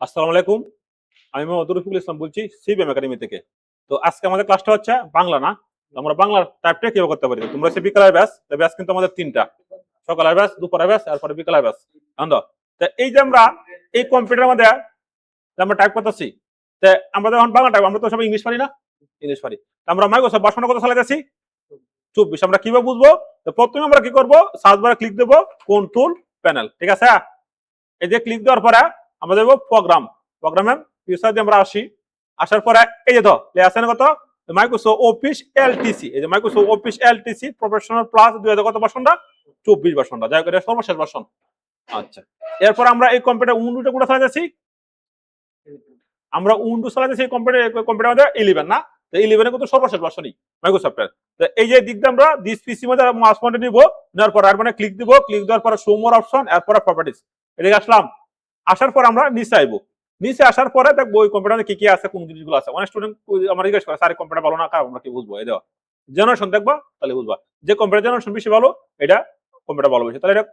আসসালামু আলাইকুম। আমি মোহাম্মদ রফিকুল ইসলাম বলছি সিবিএম একাডেমি থেকে। তো আজকে আমাদের ক্লাসটা হচ্ছে বাংলা না। তো আমরা বাংলার টাইপটা কিভাবে করতে পারি? তোমরা হচ্ছে বিকালের ব্যাচ, ব্যাচ কিন্তু আমাদের তিনটা, সকালের ব্যাচ, দুপুরের ব্যাচ, তারপরে বিকালের ব্যাচ। জানো তো এই যে আমরা এই কম্পিউটারের মধ্যে যে আমরা টাইপ করতেছি, তো আমরা যখন বাংলা টাইপ, আমরা তো সবাই ইংলিশ পারি না, ইংলিশ পারি। তো আমরা মাইক্রোসফট ভার্সন কত চালাইতেছি? 24। আমরা কিভাবে বুঝবো? তো প্রথমে আমরা কি করবো? সার্চ বারে ক্লিক দেবো, কন্ট্রোল প্যানেল, ঠিক আছে? এই যে ক্লিক দেওয়ার পরে আমরা দেবো প্রোগ্রাম, প্রোগ্রামে ফিউচার দিয়ে আমরা আসি। আসার পরে এই যে আছে না কত মাইক্রোসফট অফিস এলটিসি, এই যে Microsoft office LTC professional plus 2000 কত ভার্সনটা? 24 ভার্সনটা, যাই করে সর্বশেষ ভার্সন। আচ্ছা, এরপর আমরা এই কম্পিউটার উইন্ডোটা কোনটা চালাতেছি? আমরা উইন্ডোজ চালাতেছি কম্পিউটার মধ্যে 11 না? তো 11 এ কিন্তু সর্বশেষ ভার্সনই মাইক্রোসফটের। তো এই যে দিক দিয়ে আমরা দিস পিসি মধ্যে মাউস পয়েন্টার নিব, নেওয়ার পর মানে ক্লিক দিব, ক্লিক দেওয়ার পর শো মোর অপশন, এরপর প্রপার্টিজ, এদিকে আসলাম। আসার পর আমরা নিচে আইবো, নিচে আসার পরে দেখবো ওই কম্পিউটারে কি কি আছে, কোন জিনিসগুলো আছে। অনেক স্টুডেন্ট আমার জিজ্ঞেস করে স্যার কম্পিউটার ভালো না খারাপ, আমরা কি বুঝবো? এই দেওয়া জেনারেশন দেখবো, তাহলে বুঝবা যে কম্পিউটার জেনারেশন বেশি ভালো, এটা কম্পিউটার ভালো বেশি। তাহলে এটা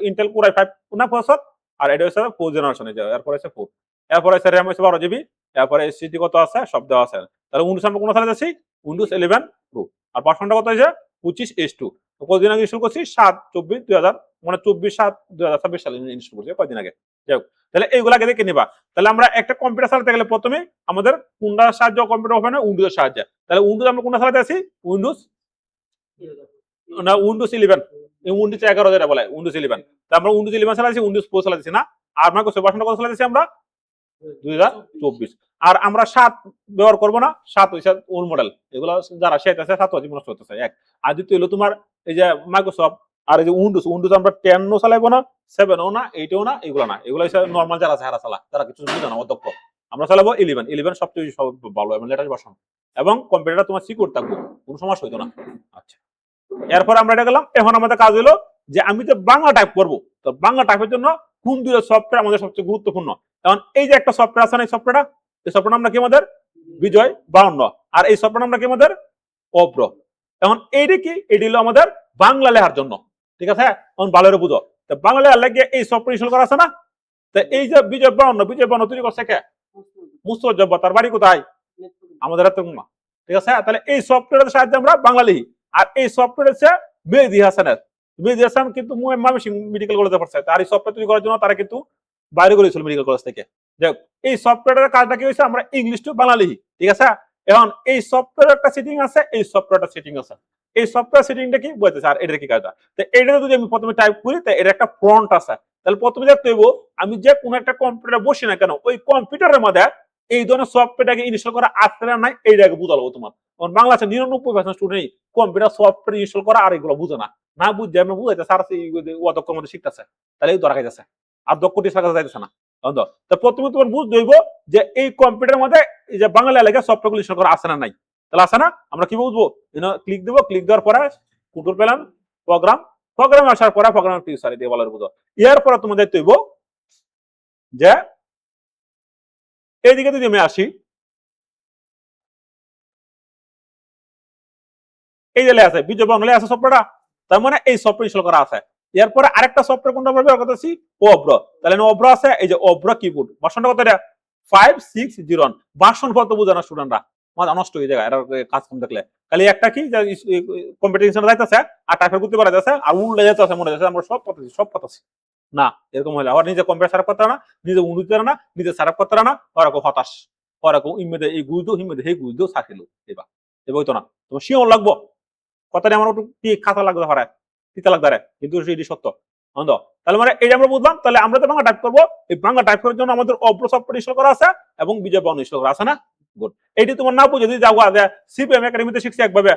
ইন্টেল কোর i5 না প্রসেসর, আর এটা হচ্ছে 4 জেনারেশন, এরপর হচ্ছে 4, এরপর হচ্ছে র্যাম হচ্ছে 12 জিবি, এরপরে এসএসডি কত আছে সব দেওয়া আছে। তাহলে উইন্ডোজ আমরা কোন সালে যাচ্ছি? Windows 11 pro. আর ভার্সনটা কত হয়েছে? 25H2। কতদিন আগে ইনস্টল করছি? 7/24/2000, মানে 24/7/2026 সালে ইনস্টল করছি, কয়দিন আগে। যাই হোক, তাহলে এইগুলাকে দেখে নিবা। তাহলে আমরা একটা কম্পিউটার চালাতে গেলে প্রথমে আমাদের কোনটা সাহায্য কম্পিউটার ওপেন হয়? উইন্ডোজের সাহায্যে। তাহলে উইন্ডোজ আমরা কোনটা চালাতে আছি? উইন্ডোজ না, উইন্ডোজ 11, উইন্ডোজ 11 যেটা বলে উইন্ডোজ 11। তা আমরা উইন্ডোজ 11 চালাচ্ছি, উইন্ডোজ প্রো চালাচ্ছি না। আর মাইক্রোসফট ভার্সনটা কত চালাচ্ছি আমরা? 2024। আর আমরা 7 ব্যবহার করবো না, 7 হইছে ওল্ড মডেল, এগুলো যারা শেখাইতেছে 7 হচ্ছে নষ্ট হতেছে এক। আর দ্বিতীয় হলো তোমার এই যে মাইক্রোসফট, আর এই যে উইন্ডোজ, উইন্ডোজ আমরা 10 ও চালাইবো না, 7 ও না, 8 ও না, এগুলো না। এগুলো হচ্ছে নরমাল যারা আছে হারা চালা, তারা কিছু বুঝে না, অদক্ষ। আমরা চালাবো 11, 11 সবচেয়ে ভালো এবং লেটেস্ট ভার্সন, এবং কম্পিউটারটা তোমার সিকিউর থাকবে, কোনো সমস্যা হইতো না। আচ্ছা, এরপর আমরা এটা গেলাম। এখন আমাদের কাজ হলো যে আমি তো বাংলা টাইপ করব, তো বাংলা টাইপের জন্য কোন দুটো সফটওয়্যার আমাদের সবচেয়ে গুরুত্বপূর্ণ। এখন এই যে একটা সফটওয়্যার আছে না, এই সফটওয়্যারটা, এই সফটওয়্যার নামটা কি আমাদের? বিজয় 52। আর এই সফটওয়্যার নামটা কি আমাদের? অব্র। এখন এইটা কি? এটি হলো আমাদের বাংলা লেখার জন্য, ঠিক আছে? এখন ভালো করে বুঝো, তো বাংলা লেখার লাগে এই সফটওয়্যার ইনস্টল করা আছে না? তো এই যে বিজয় 52, বিজয় 52 তৈরি করছে কে? মুস্তফা, তার বাড়ি কোথায়? আমাদের হাতে, ঠিক আছে? তাহলে এই সফটওয়্যারের সাহায্যে আমরা বাংলা লিখি। আর এই সফটওয়্যার হচ্ছে মেহেদী হাসানের। মেহেদী হাসান কিন্তু ময়মনসিংহ মেডিকেল কলেজে পড়ছে, আর এই সফটওয়্যার তৈরি করার জন্য তারা কিন্তু বাইরে করেছিল মেডিকেল কলেজ থেকে। যাই হোক, এই সফটওয়্যারের কাজটা কি হয়েছে? আমরা ইংলিশ টু বাংলা লিখি, ঠিক আছে? এখন এই সফটওয়্যার একটা সেটিং আছে, এই সফটওয়্যারটা সেটিং আছে। এই সফটওয়্যার সেটিংটা কি বলতেছে, আর এটার কি কাজটা? তো এইটাতে যদি আমি প্রথমে টাইপ করি, তো এটা একটা ফ্রন্ট আছে। তাহলে প্রথমে দেখতে হইব আমি যে কোনো একটা কম্পিউটারে বসি না কেন, ওই কম্পিউটারের মধ্যে এই ধরনের সফটওয়্যারটাকে ইনস্টল করা আছে না নাই, এইটাকে বুঝাবো তোমার। কারণ বাংলাদেশে 99% স্টুডেন্ট কম্পিউটার সফটওয়্যার ইনস্টল করা আর এগুলো বুঝে না, না বুঝছে আমি বুঝাইতে স্যার অদক্ষ মধ্যে শিখতেছে, তাহলে এই ধরা খাইতেছে, আর দক্ষ টিচার কাছে যাইতেছে না। তো প্রথমে তোমার বুঝতে হইব যে এই কম্পিউটারের মধ্যে এই যে বাংলা লেখা সফটওয়্যার ইনস্টল করা আছে না নাই। তাহলে আছে না, আমরা কি বুঝবো? ক্লিক দেবো, ক্লিক দেওয়ার পরে কন্ট্রোল পেলাম, প্রোগ্রাম, প্রোগ্রামে আসার পরে প্রোগ্রাম টিচার দিয়ে বলার বুঝো। এর পরে তোমাদের দেখতে হইব যে এইদিকে যদি আমি আসি, এই যে আছে বিজয় বাংলা আছে সফটওয়্যারটা, তার মানে এই সফটওয়্যার ইনস্টল করা আছে। এরপরে আরেকটা সফটওয়্যার কোনটা ব্যবহার করতেছি? অব্র। তাহলে অব্র আছে, এই যে অব্র কিবোর্ড, ভার্সনটা কত? এটা 5601। ভার্সন কত বুঝে না স্টুডেন্টরা, মাথা নষ্ট হয়ে যায় এরা কাজ কম দেখলে। খালি একটা কি যে কম্পিটিশন যাইতেছে আর টাইপের করতে পারা যাচ্ছে, আর উল্টে যাচ্ছে মনে হচ্ছে আমরা সব পাচ্ছি, সব পাচ্ছি না। এরকম হলে আবার নিজে কম্পিউটার সারাপ করতে না, নিজে উন্নতি না, নিজে সারাপ করতে না, ওরকম হতাশ, ওরকম ইমেদে এই গুজো হিমেদে সেই গুজো থাকিল। এবার এবার হইতো না, তোমার শিওর লাগবো কথাটা আমার একটু কি খাতা লাগতে পারে, তিতা লাগতে পারে, কিন্তু এটি সত্য। তাহলে মানে এই আমরা বুঝলাম। তাহলে আমরা তো বাংলা টাইপ করবো, এই বাংলা টাইপ করার জন্য আমাদের অব্র সফটওয়্যার ইনস্টল করা আছে এবং বিজয় বাংলা ইনস্টল করা আছে না? গুড। এইটি তোমার না বুঝে যদি যাও সিপিএম একাডেমিতে শিখছি একভাবে,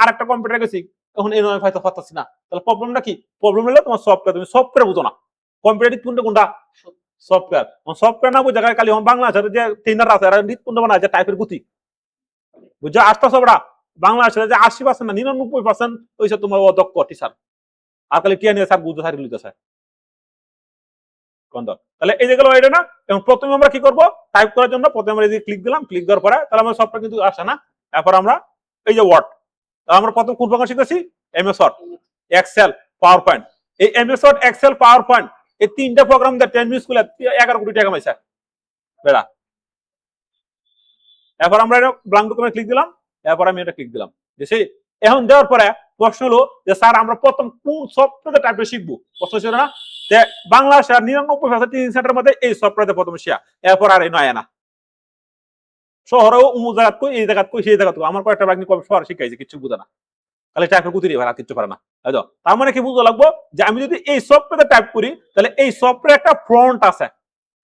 আরেকটা কম্পিউটার গেছি, এখন এই নয় হয়তো পাচ্ছি না, তাহলে প্রবলেমটা কি? প্রবলেম হলো তোমার সফটওয়্যার, তুমি সফটওয়্যার বুঝো না। কম্পিউটার কোনটা কোনটা? সফটওয়্যার। সফটওয়্যার না বুঝে খালি বাংলা আছে যে ট্রেনার আছে, এরা কোনটা বানায় যে টাইপের গতি, বুঝছো? আসতে সবরা বাংলাদেশে যে 80% না 99% হইছে তোমার অদক্ষ টিচার, আর খালি টিয়া নিয়ে স্যার বুঝতে সারি লইতেছে। তাহলে এই যে গেল এটা না। এবং প্রথমে আমরা কি করব? টাইপ করার জন্য প্রথমে আমরা এই যে ক্লিক দিলাম, ক্লিক দেওয়ার পরে তাহলে আমার সফটওয়্যার কিন্তু আসে না। এরপর আমরা এই যে ওয়ার্ড, তাহলে আমরা প্রথম কোন প্রোগ্রাম শিখেছি? MS word, excel, power point. এই MS word, excel, power point, এই তিনটা প্রোগ্রাম দিয়ে 10 মিনিট স্কুলে 11 কোটি টাকা কামাইছে। বেড়া। এরপর আমরা এটা ব্ল্যাঙ্ক ডকুমেন্ট ক্লিক দিলাম, এরপর আমি এটা ক্লিক দিলাম। এখন দেওয়ার পরে প্রশ্ন হলো যে স্যার আমরা প্রথম কোন সফটওয়্যার টাইপে শিখবো, প্রশ্ন ছিল না যে বাংলাদেশের 99% টিচিং সেন্টারের মধ্যে এই সফটওয়্যারটা প্রথমে শেয়ার, এরপর আর এই নয় না শহরেও উমুক জায়গা কই এই জায়গা কই সেই জায়গা কই আমার কয়েকটা বাগনি কবে শহর শিখাইছে কিছু বুঝে না, তাহলে টাইপের কুতিরি ভাড়া কিচ্ছু পারে না। তার মানে কি বুঝতে লাগবো যে আমি যদি এই সফটওয়্যারে টাইপ করি তাহলে এই সফটওয়্যারে একটা ফ্রন্ট আছে,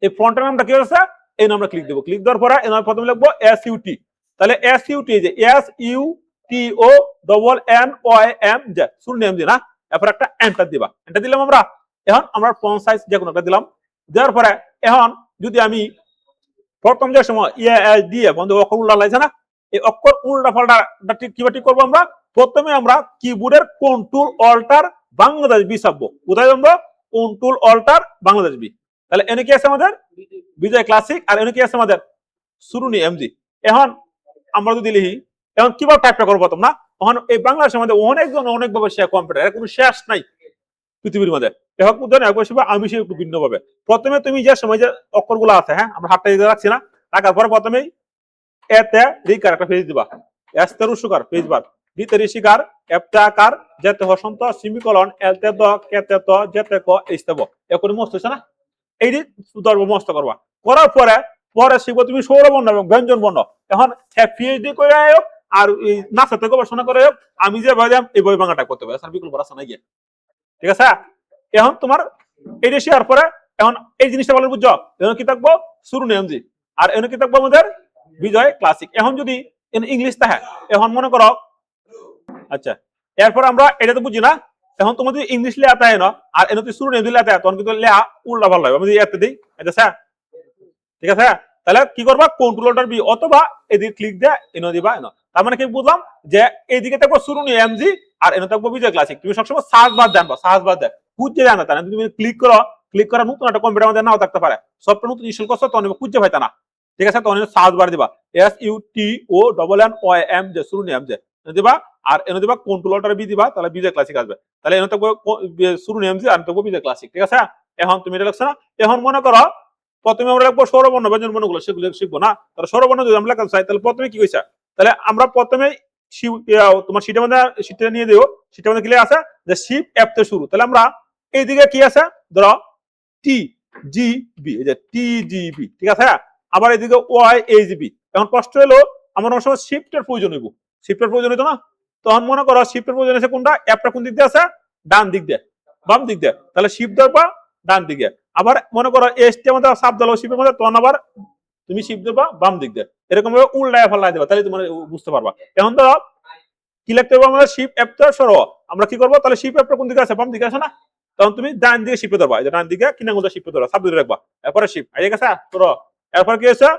এই ফ্রন্টের নামটা কি আছে, এই নামটা ক্লিক দেবো, ক্লিক দেওয়ার পরে এই নাম প্রথমে লিখবো SUT, তাহলে SUT যে SUTONNOYM শুরু নেম দি না, এরপর একটা এন্টার দিবা, এন্টার দিলাম আমরা। এখন আমরা ফন্ট সাইজ যে কোনো একটা দিলাম, দেওয়ার পরে এখন যদি আমি প্রথম যে সময় দিয়ে বন্ধু অক্ষর উল্টা লাগছে না, এই অক্ষর উল্টা পাল্টা কিভাবে ঠিক করবো আমরা, প্রথমে আমরা কিবোর্ডের কন্ট্রোল অল্টার বাংলাদেশ বি চাপবো, কোথায় আমরা কন্ট্রোল অল্টার বাংলাদেশ বি, তাহলে এনে কি আছে আমাদের বিজয় ক্লাসিক, আর এনে কি আছে আমাদের সুরুনি এমজি। এখন আমরা যদি লিখি এখন কিভাবে টাইপটা করবো তোমরা, তখন এই বাংলাদেশের মধ্যে অনেকজন অনেকভাবে শেয়ার কম্পিউটার, এর কোনো শেষ নাই পৃথিবীর মধ্যে, আমি সে একটু ভিন্ন ভাবে। প্রথমে তুমি যে সময় যে অক্ষর গুলো আছে, হ্যাঁ আমরা হাতটা দিতে রাখছি না, রাখার পরে প্রথমেই এতে রিকার একটা পেজ দিবা, এসতে রুসুকার পেজ বার, দিতে ঋষিকার, এপতে আকার, যেতে হসন্ত, সিমিকলন, এলতে দ, কেতে ত, যেতে ক, ইস্তেব, এখন মস্ত হচ্ছে না, এই ধরবো মস্ত করবা, করার পরে পরে শিখবো তুমি সৌরবর্ণ এবং ব্যঞ্জন বর্ণ। এখন PhD করে হোক আর নাসাতে গবেষণা করে হোক, আমি যে বই এই বই ভাঙাটা করতে হবে, বিকল্প রাস্তা নাই গিয়ে, ঠিক আছে। এখন তোমার এটা শেয়ার পরে এখন এই জিনিসটা বলে বুঝছো, এখন কি থাকবো শুরু নেমজি, আর এখন কি থাকবো আমাদের বিজয় ক্লাসিক। এখন যদি ইংলিশ থাকে, এখন মনে করো আচ্ছা, এরপর আমরা এটা তো বুঝি না, এখন তোমার যদি ইংলিশ লেখা থাকে না আর এনে শুরু নেমজি লেখা থাকে, তখন কিন্তু লেখা উল্টা ভালো হবে। আমি যদি এতে দিই, আচ্ছা ঠিক আছে, তাহলে কি করবা কন্ট্রোল অল্টার বি অথবা এদিকে ক্লিক দিয়ে এনে দিবা, তার মানে কি বুঝলাম যে এইদিকে থাকবো শুরু নিয়ে এমজি আর এনে থাকবো বিজয় ক্লাসিক। তুমি সবসময় সার্চ বার জানবা, সার্চ বার দেয় খুঁজে জানা, তাই না তুমি ক্লিক করো, ক্লিক করা নতুন একটা কম্পিউটার আমাদের নাও থাকতে পারে, সবটা নতুন ইনস্টল করছো তখন খুঁজে পাইতা না, ঠিক আছে, তখন সার্চ বার দিবা SUTONNOYM যে শুরু নিয়ে এমজি দিবা, আর এনে দিবা কন্ট্রোল অল্টার বি দিবা, তাহলে বিজয় ক্লাসিক আসবে, তাহলে এনে থাকবো শুরু নিয়ে এমজি আর থাকবো বিজয় ক্লাসিক, ঠিক আছে। এখন তুমি এটা লিখছো না, এখন মনে করো প্রথমে আমরা লিখবো স্বরবর্ণ ব্যঞ্জন বর্ণ গুলো, সেগুলো শিখবো না, তাহলে স্বরবর্ণ যদি আমরা লেখা চাই তাহলে প্রথমে কি হয়েছে, তাহলে আমরা প্রথমে তোমার সিটের মধ্যে সিটটা নিয়ে দিও, সিটের মধ্যে কি আছে যে শিপ অ্যাপ তে শুরু, তাহলে আমরা এইদিকে কি আছে ধরো TGB, এই যে TGB, ঠিক আছে, আবার এদিকে YHB। এখন কষ্ট হলো আমার অনেক সময় শিফটের প্রয়োজন হইব, শিফটের প্রয়োজন হইতো না, তখন মনে করো শিফটের প্রয়োজন আছে কোনটা, অ্যাপটা কোন দিক দিয়ে আছে, ডান দিক দিয়ে, বাম দিক দিয়ে, তাহলে শিফট ধরবা ডান দিকে, আবার মনে করো এসটি আমাদের সাপ দিলো শিপের মধ্যে, তখন আবার তুমি শিফট ধরবা বাম দিক দিয়ে, এরকম ভাবে উল্টায় ফেলাই দেবা, তাহলে তুমি বুঝতে পারবা। এখন ধরো কি লিখতে হবে আমাদের শিপ অ্যাপটা সরো, আমরা কি করবো তাহলে শিপ অ্যাপটা কোন দিকে আছে, বাম দিকে আছে না, তখন তুমি ডান দিকে শিপে ধরবা, ডান দিকে কিনা গোটা শিপে ধরো, সাব ধরে রাখবা, এরপরে শিপ আই গেছে সরো, এরপর কি আছে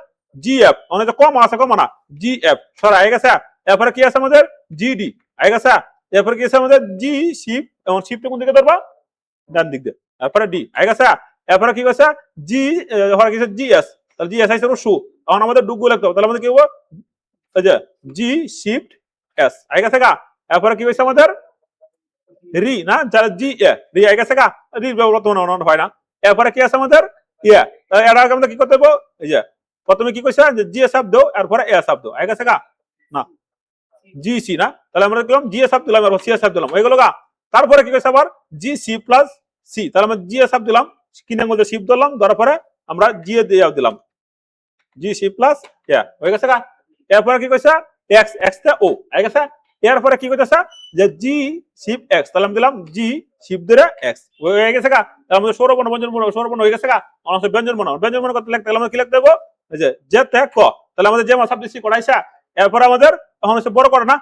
GF, অনেক কম আছে কম না, GF সরা আই গেছে, এরপরে কি আছে আমাদের GD আই গেছে, এরপর কি আছে আমাদের G শিপ, এবং শিপটা কোন দিকে ধরবা ডান দিক দিয়ে, তারপরে ডি আই গেছে, এরপরে কি গেছে জি, এরপরে কি আছে GS, তাহলে GS আইছে রসু, এখন আমাদের ডুগু লিখতে হবে, তাহলে আমাদের কি হবে এই যে জি শিফট এস আই গেছে গা, এরপরে কি হইছে আমাদের রি না, যারা জি এ রি আই গেছে গা, রি বর্তমানে হয় না, এরপরে কি আছে আমাদের ইয়া, তাহলে এর আগে আমরা কি করতে হবে এই যে প্রথমে কি কইছে যে জি এস আপ দাও, এরপরে এ এস আপ দাও আই গেছে গা না জি সি না, তাহলে আমরা দিলাম জি এস আপ দিলাম, এরপর সি এস আপ দিলাম, হয়ে গেল গা। তারপরে কি কইছে আবার জি সি প্লাস সি, তাহলে আমরা জি এস আপ দিলাম, কিনের মধ্যে শিফট ধরলাম, ধরার পরে আমরা জি এ দিয়ে দিলাম জি সি প্লাস ইয়া, হয়ে গেছে গা। এরপরে কি কইছে এক্স, এক্স তে ও আই গেছে, এরপরে কি কইতেছে যে জি শিফট এক্স, তাহলে আমি দিলাম জি শিফট ধরে এক্স, হয়ে গেছে গা, তাহলে আমাদের সৌরবর্ণ ব্যঞ্জন বর্ণ, সৌরবর্ণ হয়ে গেছে গা, আমাদের ব্যঞ্জন বর্ণ, ব্যঞ্জন বর্ণ করতে লিখতে আমরা কি লিখতে দেবো এই যে তে ক, তাহলে আমাদের যে সাবজেক্ট সি করাইছে, এরপর আমাদের এখন হচ্ছে বড় করে না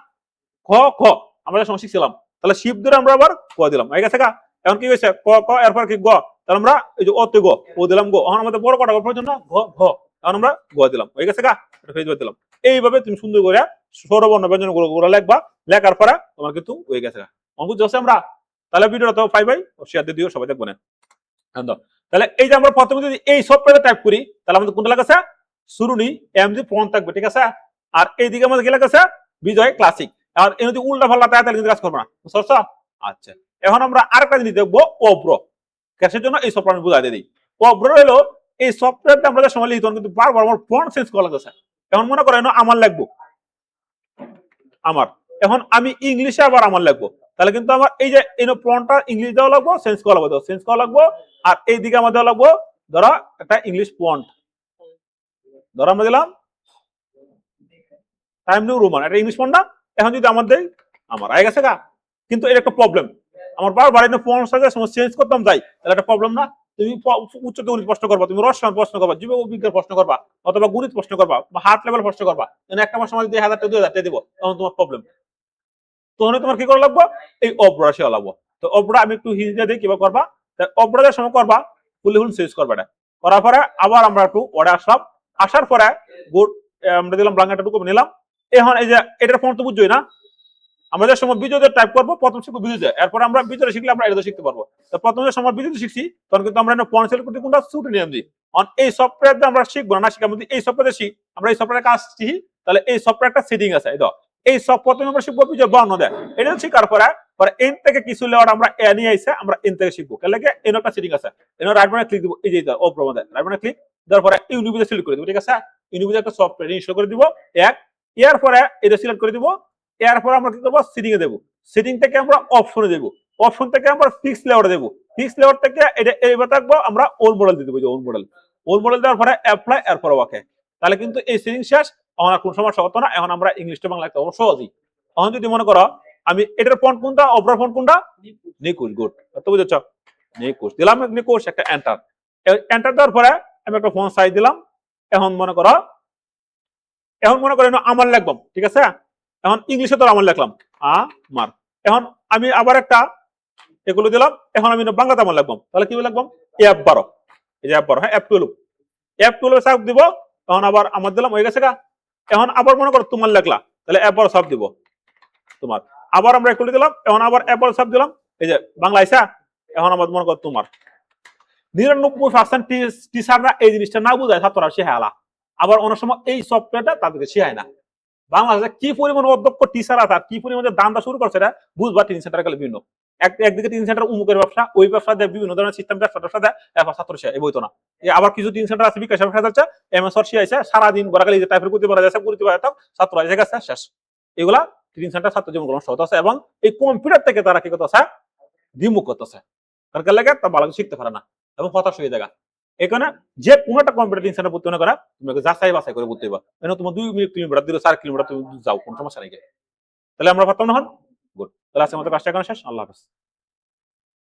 খ খ, আমরা সময় শিখছিলাম, তাহলে শিফট ধরে আমরা আবার ক দিলাম হয়ে গেছে গা। এখন কি হয়েছে ক ক, এরপর কি গ, তাহলে আমরা এই যে অতে গ ও দিলাম গো, এখন আমাদের বড় করা প্রয়োজন না ঘ ঘ, এখন আমরা গ দিলাম হয়ে গেছে গা, এটা ফেজ দিলাম। এইভাবে তুমি সুন্দর করে সৌরবর্ণ ব্যঞ্জন গুলো লিখবা, লেখার পরে তোমার কিন্তু হয়ে গেছে গা, বুঝতে পারছি আমরা। তাহলে ভিডিওটা তো পাইবাই, শেয়ার দিয়ে দিও, সবাই দেখবো না। তাহলে এই যে আমরা প্রথমে যদি এই সফটওয়্যারে টাইপ করি, তাহলে আমাদের কোনটা লেখা আছে সুরুনি এমজি ফন্ট থাকবে, ঠিক আছে, আর এইদিকে আমাদের কি লেখা আছে বিজয় ক্লাসিক, আর এই যদি উল্টা পাল্টা তাহলে কিন্তু কাজ করবে না, বুঝছো। আচ্ছা, এখন আমরা আরেকটা জিনিস দেখবো অব্র, ক্যাশের জন্য এই সফটওয়্যার আমি বুঝাই দিই। অব্র হলো এই সফটওয়্যারটা আমরা যে সময় লিখি তখন কিন্তু বারবার আমার ফন্ট চেঞ্জ করা লাগছে। এখন মনে করেন আমার লাগবো আমার, এখন আমি ইংলিশে আবার আমার লাগবো, তাহলে কিন্তু আমার এই যে ফন্টটা ইংলিশ দেওয়া লাগবো, চেঞ্জ করা লাগবো, চেঞ্জ করা লাগবো। আর এইদিকে আমার দেওয়া লাগবো ধরো একটা ইংলিশ ফন্ট, ধরো আমরা দিলাম টাইম নিউ রোমান, এটা ইংলিশ ফন্ট না। এখন যদি আমার দেই আমার আয় গেছে গা, কিন্তু এটা একটা প্রবলেম, আমার বারবার ফন্ট সাইজ চেঞ্জ করতাম যাই, তাহলে একটা প্রবলেম না। তুমি উচ্চতে গণিত প্রশ্ন করবা, তুমি রসায়ন প্রশ্ন করবা, জীব বিজ্ঞান প্রশ্ন করবা, অথবা গণিত প্রশ্ন করবা, বা হার্ট লেভেল প্রশ্ন করবা, একটা মাস সময় 1000 টাকা 2000 টাকা দিব, তখন তোমার প্রবলেম। তখন তোমার কি করা লাগবো, এই অব্রা সে লাগবো। তো অব্রা আমি একটু হিজে দিই কিভাবে করবা, অব্রাদের সময় করবা ফুলি ফুল চেঞ্জ করবা। এটা করার পরে আবার আমরা একটু ওয়ার্ডে আসলাম, আসার পরে গুড আমরা দিলাম ব্ল্যাঙ্কেটটা টুকু নিলাম। এখন এই যে এটার ফন্ট তো বুঝছোই না, আমাদের সময় বিজয় টাইপ করবো, প্রথম শিখবো বিজয়, এরপর আমরা বিজয় শিখলে আমরা এটা শিখতে পারবো। তো প্রথম সময় বিজয় শিখছি, তখন কিন্তু আমরা ফন্ট সিলেক্ট করতে কোনটা ছুটে নিয়ে দিই। এই সফটওয়্যার আমরা শিখবো না, শিখা এই সফটওয়্যার শিখ, আমরা এই সফটওয়্যার কাজ শিখি, তাহলে এই সফটওয়্যারটা সেটিং আছে। এই সব প্রথমে আমরা শিখবো বিজয় বর্ণ দেয়, এটা শিখার পরে পরে এন থেকে কিছু লেওয়ার আমরা এ নিয়ে আইসে আমরা এন থেকে শিখবো। কেন লাগে এন একটা সেটিং আছে, এন রাইট বাটনে ক্লিক দিব, এই যে অপ্রমাদে রাইট বাটনে ক্লিক দেওয়ার পরে ইউনিভিজে সিলেক্ট করে দিব। ঠিক আছে, ইউনিভিজে একটা সফটওয়্যার ইনস্টল করে দিব এক, এর পরে এটা সিলেক্ট করে দিব। এরপর আমরা কি করবো, সেটিং এ দেবো, সেটিং থেকে আমরা অপশনে দেবো, অপশন থেকে আমরা ফিক্স লেআউট দেবো, ফিক্স লেআউট থেকে এটা এইবার থাকবো আমরা ওল্ড মডেল দিয়ে দেবো, যে ওল্ড মডেল, ওল্ড মডেল দেওয়ার পরে অ্যাপ্লাই, এরপর ওকে। তাহলে কিন্তু এই সেটিং শেষ, এখন আর কোন সমস্যা হতো না। এখন আমরা ইংলিশটা বাংলা একটা সহজই। এখন যদি মনে করো আমি এটার ফন্ট কোনটা, অপরার ফন্ট কোনটা, নিকুশ, গুড, তো বুঝেছ, নিকুশ দিলাম, নিকুশ একটা এন্টার, এন্টার দেওয়ার পরে আমি একটা ফন্ট সাইজ দিলাম। এখন মনে করো আমার লিখবাম, ঠিক আছে, এখন ইংলিশে তো আমার লিখলাম আমার। এখন আমি আবার একটা এগুলো দিলাম, এখন আমি বাংলাতে আমার লিখবাম, তাহলে কি লিখবাম, F12, এই যে F12, হ্যাঁ F12, F12 সাব দিব। তখন আবার আমার দিলাম, হয়ে গেছে গা। এখন আবার মনে করো তোমার লিখলা, তাহলে F12 সাব দিব তোমার, আবার আমরা একটু দিলাম, এখন আবার F12 সাব দিলাম, এই যে বাংলা আইসা। এখন আমার মনে করো তোমার 99% টিচাররা এই জিনিসটা না বুঝায় ছাত্ররা শেখালা, আবার অনেক সময় এই সফটওয়্যারটা তাদেরকে শেখায় না। বাংলাদেশে কি পরিমাণ অধ্যক্ষ টিচার আছে, কি পরিমাণে দামটা শুরু করছে এটা বুঝবা ট্রেনিং সেন্টার গেলে বিভিন্ন। একদিকে ট্রেনিং সেন্টার উমুকের ব্যবসা, ওই ব্যবসা দেয় বিভিন্ন ধরনের সিস্টেম ব্যবসা দেয়, এবার ছাত্র সে এই বইতো না। আবার কিছু ট্রেনিং সেন্টার আছে বিকাশ ব্যবসা যাচ্ছে, এমএসআর সি আছে, সারাদিন বরাকালি যে টাইপের করতে পারা যাচ্ছে, করতে পারা যাচ্ছে, ছাত্র এসে গেছে শেষ। এগুলা ট্রেনিং সেন্টার ছাত্র জীবন গ্রহণ সহজ আছে, এবং এই কম্পিউটার থেকে তারা কি করতেছে, বিমুখ করতেছে, তার লাগে তা ভালো শিখতে পারে না এবং হতাশ হয়ে যায়। এখানে যে কোনো একটা কম্পিউটার ট্রেনিং সেন্টার ভর্তি করা তুমি যাচাই বাছাই করে ভর্তি হবা, তোমার 2 কিলোমিটার দিলে 4 কিলোমিটার তুমি যাও, কোনো সমস্যা নেই। তাহলে আমরা পারতাম না হন, গুড। তাহলে আজকে আমাদের কাজটা এখানে শেষ, আল্লাহ হাফেজ।